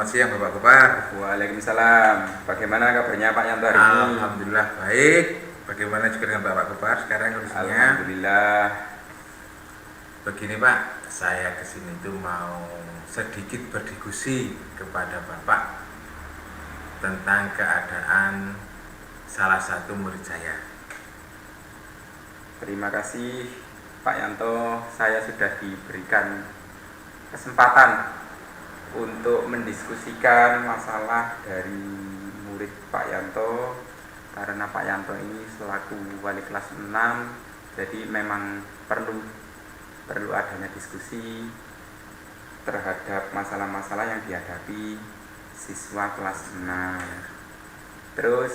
Selamat siang Bapak Gopar. Waalaikumsalam. Bagaimana kabarnya Pak Yanto hari ini? Alhamdulillah baik. Bagaimana juga dengan Bapak Gopar sekarang kondisinya? Alhamdulillah. Begini Pak, saya kesini itu mau sedikit berdiskusi kepada Bapak tentang keadaan salah satu murid saya. Terima kasih Pak Yanto. Saya sudah diberikan kesempatan untuk mendiskusikan masalah dari murid Pak Yanto, karena Pak Yanto ini selaku wali kelas 6, jadi memang perlu adanya diskusi terhadap masalah-masalah yang dihadapi siswa kelas 6. Terus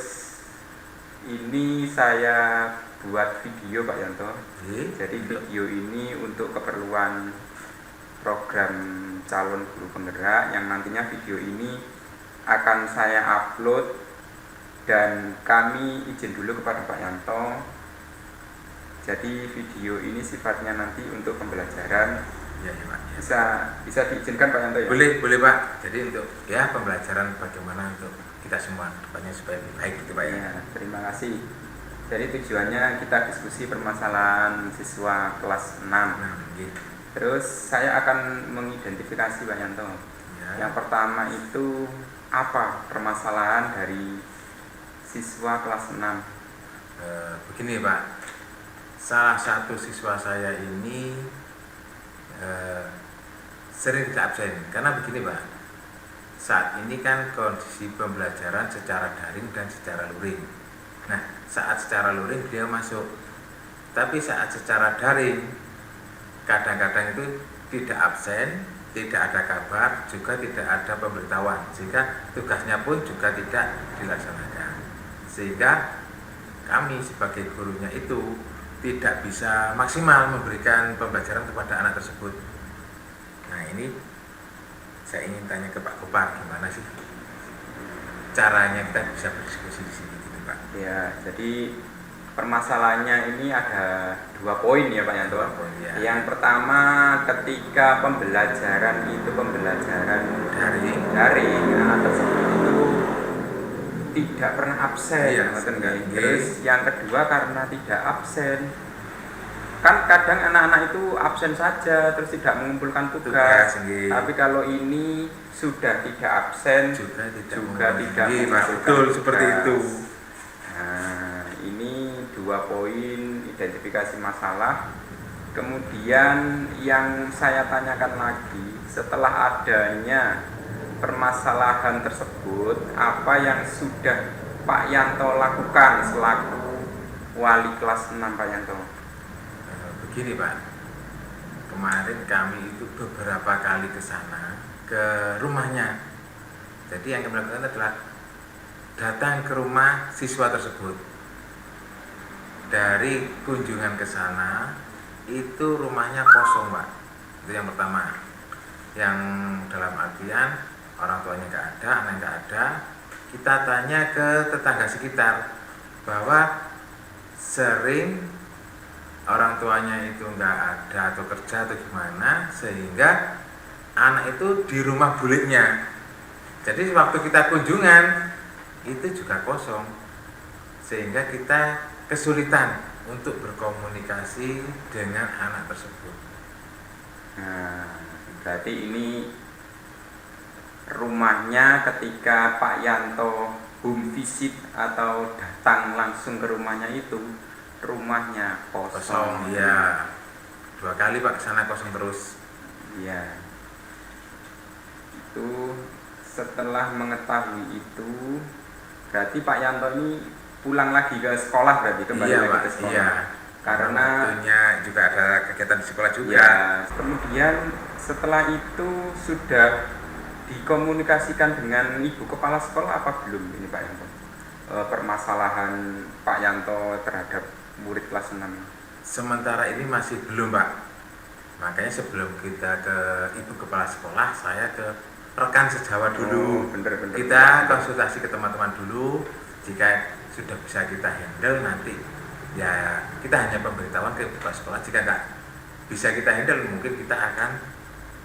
ini saya buat video Pak Yanto. Jadi video ini untuk keperluan program calon guru penggerak, yang nantinya video ini akan saya upload, dan kami izin dulu kepada Pak Yanto. Jadi video ini sifatnya nanti untuk pembelajaran. Ya, Pak. Bisa diizinkan Pak Yanto ya? Boleh Pak. Jadi untuk ya pembelajaran bagaimana untuk kita semua depannya supaya lebih baik gitu Pak ya. Terima kasih. Jadi tujuannya kita diskusi permasalahan siswa kelas 6. Gitu. Terus saya akan mengidentifikasi Pak Yanto. Yang pertama itu apa permasalahan dari siswa kelas 6? Begini Pak, salah satu siswa saya ini sering tidak absen. Karena begini Pak, saat ini kan kondisi pembelajaran secara daring dan secara luring. Nah, saat secara luring beliau masuk, tapi saat secara daring kadang-kadang itu tidak absen, tidak ada kabar, juga tidak ada pemberitahuan, sehingga tugasnya pun juga tidak dilaksanakan. Sehingga kami sebagai gurunya itu tidak bisa maksimal memberikan pembelajaran kepada anak tersebut. Nah, ini saya ingin tanya ke Pak Gopar, gimana sih caranya kita bisa berdiskusi di sini gitu Pak? Ya, jadi permasalahannya ini ada 2 poin ya Pak Yanto. Ya. Yang pertama, ketika pembelajaran itu pembelajaran daring, anak tersebut itu tidak pernah absen. Iya, Terus yang kedua, karena tidak absen, kan kadang anak-anak itu absen saja terus tidak mengumpulkan tugas. Tapi kalau ini sudah tidak absen juga tidak mengumpulkan betul tugas. Seperti itu. Nah, ini 2 poin identifikasi masalah. Kemudian yang saya tanyakan lagi, setelah adanya permasalahan tersebut, apa yang sudah Pak Yanto lakukan selaku wali kelas 6 Pak Yanto? Begini Pak, kemarin kami itu beberapa kali ke sana, ke rumahnya. Jadi yang kami lakukan adalah datang ke rumah siswa tersebut. Dari kunjungan ke sana, itu rumahnya kosong Pak. Itu yang pertama. Yang dalam artian orang tuanya nggak ada, anak nggak ada. Kita tanya ke tetangga sekitar bahwa sering orang tuanya itu nggak ada atau kerja atau gimana, sehingga anak itu di rumah buliknya. Jadi waktu kita kunjungan itu juga kosong, sehingga kita kesulitan untuk berkomunikasi dengan anak tersebut. Nah, berarti ini rumahnya ketika Pak Yanto home visit atau datang langsung ke rumahnya itu, rumahnya kosong. Ya, 2 kali Pak kesana kosong terus. Iya. Itu setelah mengetahui itu, berarti Pak Yanto ini pulang lagi ke sekolah, berarti kembali lagi ke sekolah. Iya. Karena tentunya juga ada kegiatan di sekolah juga. Ya, kemudian setelah itu sudah dikomunikasikan dengan ibu kepala sekolah apa belum ini Pak Yanto? Permasalahan Pak Yanto terhadap murid kelas 6 ini? Sementara ini masih belum Pak. Makanya sebelum kita ke ibu kepala sekolah, saya ke rekan sejawat dulu. Kita konsultasi ke teman-teman dulu. Jika sudah bisa kita handle, nanti ya kita hanya pemberitahuan ke ibu kepala sekolah. Jika nggak bisa kita handle, mungkin kita akan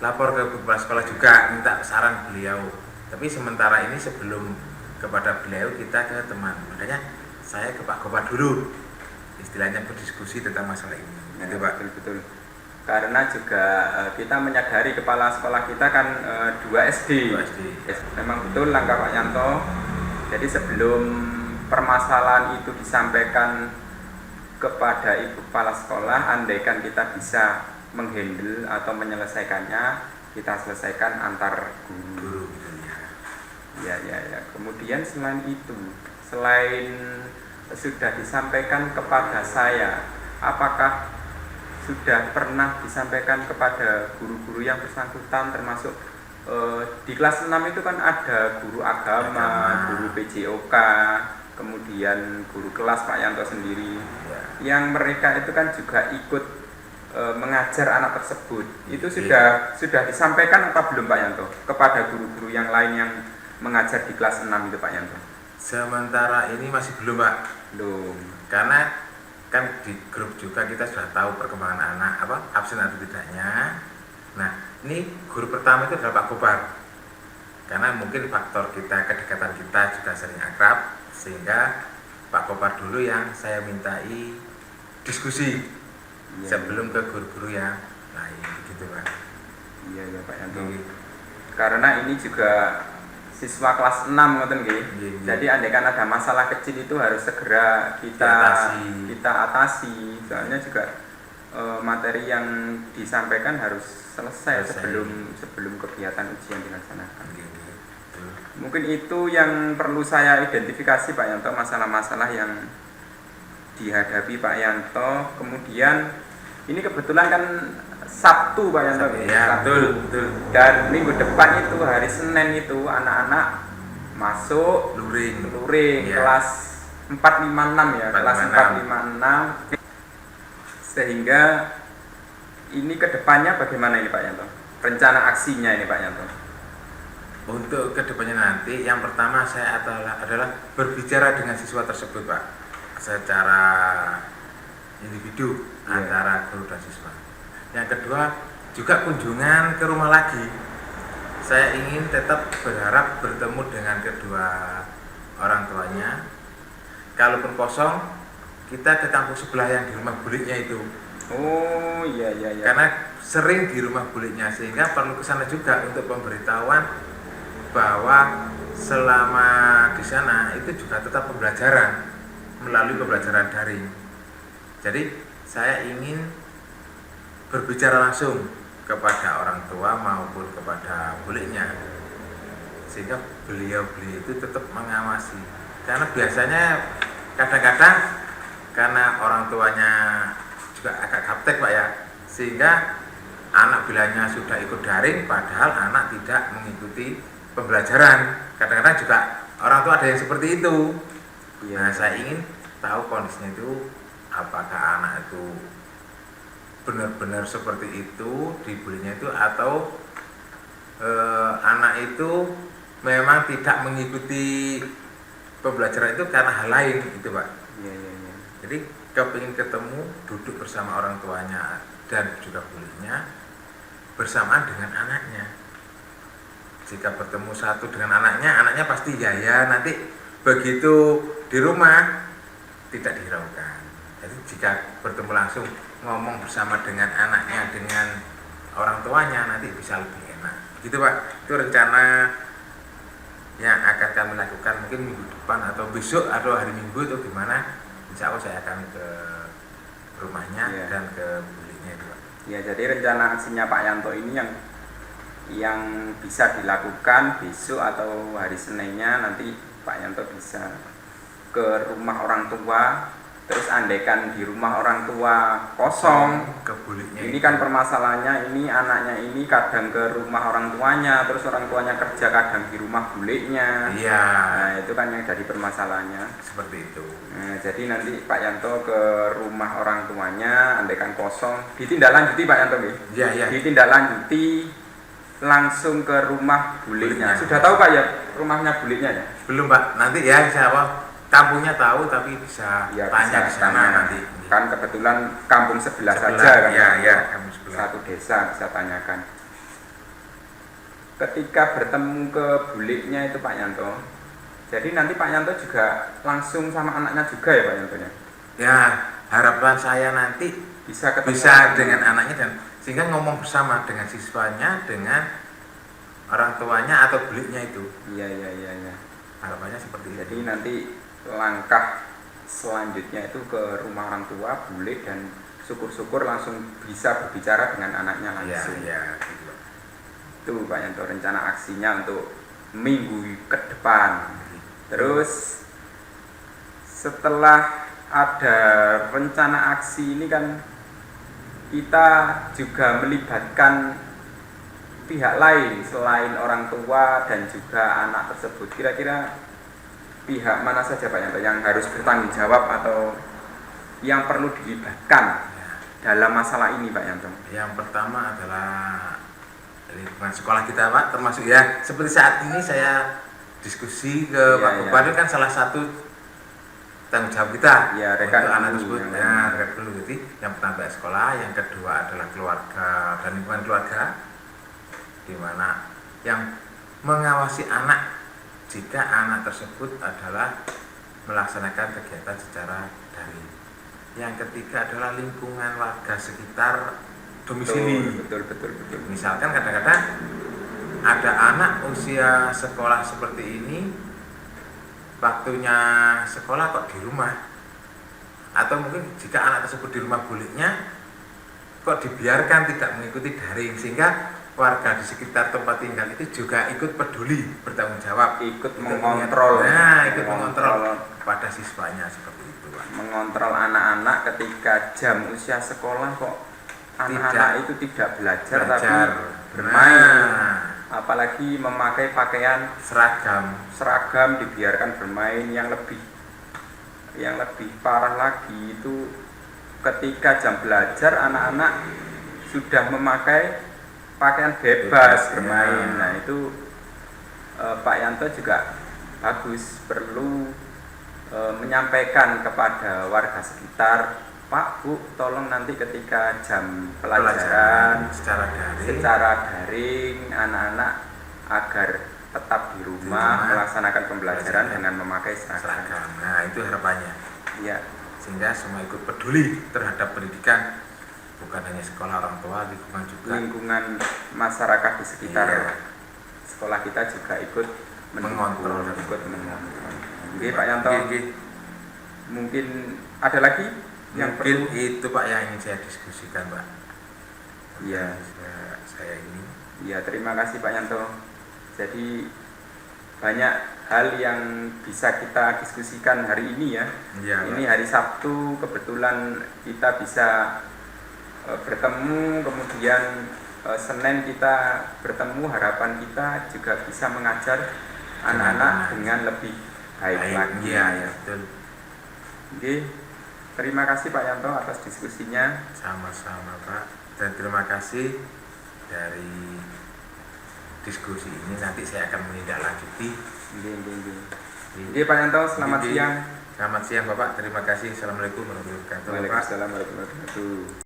lapor ke ibu kepala sekolah juga, minta saran beliau Tapi sementara ini sebelum kepada beliau kita ke teman, makanya saya ke Pak Gopar dulu, istilahnya berdiskusi tentang masalah ini. Gitu Pak. Betul. Karena juga kita menyadari kepala sekolah kita kan 2 SD. Memang betul langkah Pak Yanto. Jadi sebelum permasalahan itu disampaikan kepada ibu kepala sekolah, andaikan kita bisa menghandle atau menyelesaikannya, kita selesaikan antar guru. Ya. Kemudian selain itu, selain sudah disampaikan kepada saya, apakah sudah pernah disampaikan kepada guru-guru yang bersangkutan, termasuk di kelas 6 itu kan ada guru agama, guru PJOK, kemudian guru kelas Pak Yanto sendiri, yang mereka itu kan juga ikut mengajar anak tersebut. Itu sudah disampaikan apa belum Pak Yanto kepada guru-guru yang lain yang mengajar di kelas 6 itu Pak Yanto? Sementara ini masih belum Pak. Belum. Karena kan di grup juga kita sudah tahu perkembangan anak absen atau tidaknya. Nah, ini guru pertama itu adalah Pak Gopar. Karena mungkin faktor kita, kedekatan kita juga sering akrab, sehingga Pak Gopar dulu yang saya mintai diskusi sebelum ke guru-guru yang lain, gitu Pak. Iya Pak Yanto. Karena ini juga siswa kelas 6 ngoten nggih. Jadi andaikan ada masalah kecil itu harus segera kita atasi. Soalnya juga materi yang disampaikan harus selesai sebelum kegiatan ujian dilaksanakan. Mungkin itu yang perlu saya identifikasi Pak Yanto, masalah-masalah yang dihadapi Pak Yanto. Kemudian ini kebetulan kan Sabtu Pak Yanto. Ya, betul. Dan minggu depan itu hari Senin itu anak-anak masuk luring kelas 456 ya, kelas 456. Sehingga ini kedepannya bagaimana ini Pak Yanto? Rencana aksinya ini Pak Yanto? Untuk kedepannya nanti, yang pertama saya adalah berbicara dengan siswa tersebut Pak, secara individu antara guru dan siswa. Yang kedua juga kunjungan ke rumah lagi. Saya ingin tetap berharap bertemu dengan kedua orang tuanya. Kalaupun kosong, kita ke kampung sebelah yang di rumah buliknya itu. Oh iya. Karena sering di rumah buliknya, sehingga perlu ke sana juga untuk pemberitahuan bahwa selama di sana itu juga tetap pembelajaran melalui pembelajaran daring. Jadi saya ingin berbicara langsung kepada orang tua maupun kepada buliknya, sehingga beliau itu tetap mengawasi. Karena biasanya kadang-kadang karena orang tuanya juga agak gaptek Pak ya, sehingga anak bilangnya sudah ikut daring padahal anak tidak mengikuti pembelajaran. Kadang-kadang juga orang tua ada yang seperti itu. Nah, saya ingin tahu kondisinya itu, apakah anak itu benar-benar seperti itu dibulinya itu, atau anak itu memang tidak mengikuti pembelajaran itu karena hal lain gitu Pak. Jadi kepingin ketemu, duduk bersama orang tuanya dan juga bulinya bersamaan dengan anaknya. Jika bertemu satu dengan anaknya pasti ya nanti begitu di rumah tidak dihiraukan. Jadi jika bertemu langsung ngomong bersama dengan anaknya, dengan orang tuanya, nanti bisa lebih enak. Gitu Pak, itu rencana yang akan kami lakukan mungkin minggu depan atau besok atau hari Minggu itu gimana. Insya Allah saya akan ke rumahnya dan ke buliknya itu Pak. Ya, jadi rencana aksinya Pak Yanto ini yang bisa dilakukan besok atau hari Seninnya, nanti Pak Yanto bisa ke rumah orang tua. Terus andaikan di rumah orang tua kosong, ini kan permasalahannya, ini anaknya ini kadang ke rumah orang tuanya, terus orang tuanya kerja kadang di rumah buliknya. Nah, itu kan yang jadi permasalahannya. Seperti itu. Nah, jadi nanti Pak Yanto ke rumah orang tuanya, andaikan kosong, ditindaklanjuti Pak Yanto nih. Iya. Ditindaklanjuti langsung ke rumah buliknya. Sudah tahu Pak ya rumahnya buliknya ya? Belum Pak, nanti ya insya Allah. Kampungnya tahu tapi bisa tanya di sana nanti. Kan kebetulan kampung sebelah saja kan. Kampung sebelah. Satu desa bisa tanyakan. ketika bertemu ke buliknya itu Pak Yanto, jadi nanti Pak Yanto juga langsung sama anaknya juga ya Pak Yanto ya? Ya, harapan saya nanti Bisa ketemu dengan anaknya dan sehingga ngomong bersama dengan siswanya, dengan orang tuanya atau buliknya itu. Iya. Harapannya seperti itu. Jadi nanti langkah selanjutnya itu ke rumah orang tua, bulik, dan syukur-syukur langsung bisa berbicara dengan anaknya langsung. Iya, gitu. Itu Pak Yanto rencana aksinya untuk minggu ke depan. Terus setelah ada rencana aksi ini kan kita juga melibatkan pihak lain selain orang tua dan juga anak tersebut. Kira-kira pihak mana saja Pak Yanto yang harus bertanggung jawab atau yang perlu dilibatkan dalam masalah ini Pak Yanto? Yang pertama adalah lingkungan sekolah kita Pak, termasuk ya seperti saat ini saya diskusi ke Pak Bupati kan salah satu tanggung jawab kita rekan untuk anak tersebut. Rekan dulu. Jadi yang pertama pihak sekolah, yang kedua adalah keluarga dan lingkungan keluarga, di mana yang mengawasi anak jika anak tersebut adalah melaksanakan kegiatan secara daring. Yang ketiga adalah lingkungan warga sekitar domisili. Betul. Misalkan kadang-kadang ada anak usia sekolah seperti ini, waktunya sekolah kok di rumah, atau mungkin jika anak tersebut di rumah buliknya kok dibiarkan tidak mengikuti daring, sehingga warga di sekitar tempat tinggal itu juga ikut peduli, bertanggung jawab, ikut mengontrol. Ikut mengontrol pada siswanya seperti itu Pak. Mengontrol anak-anak ketika jam usia sekolah kok anak-anak itu tidak belajar tapi bermain. Apalagi memakai pakaian seragam dibiarkan bermain. Yang lebih parah lagi itu ketika jam belajar anak-anak sudah memakai pakaian bebas bermain. Nah itu Pak Yanto juga bagus, perlu menyampaikan kepada warga sekitar, Pak, Bu, tolong nanti ketika jam pelajaran secara daring anak-anak agar tetap di rumah melaksanakan pembelajaran dengan memakai seragam. Nah, itu harapannya. Iya. Sehingga semua ikut peduli terhadap pendidikan, bukan hanya sekolah, orang tua, lingkungan juga. Lingkungan masyarakat di sekitar sekolah kita juga ikut mengontrol. Oke, Pak Yanto. Mungkin ada lagi yang perlu itu Pak yang ingin saya diskusikan Pak. Iya. Saya ini. Iya, terima kasih Pak Yanto. Jadi banyak hal yang bisa kita diskusikan hari ini ya. Ini hari Sabtu, kebetulan kita bisa bertemu, kemudian Senin kita bertemu, harapan kita juga bisa mengajar anak-anak dengan lebih baik lagi. Iya, betul. Oke, terima kasih Pak Yanto atas diskusinya. Sama-sama Pak, dan terima kasih dari diskusi ini. Nanti saya akan menindaklanjuti. Oke Pak Yanto, selamat siang. Selamat siang Bapak, terima kasih. Assalamualaikum warahmatullahi wabarakatuh. Waalaikumsalam warahmatullahi wabarakatuh.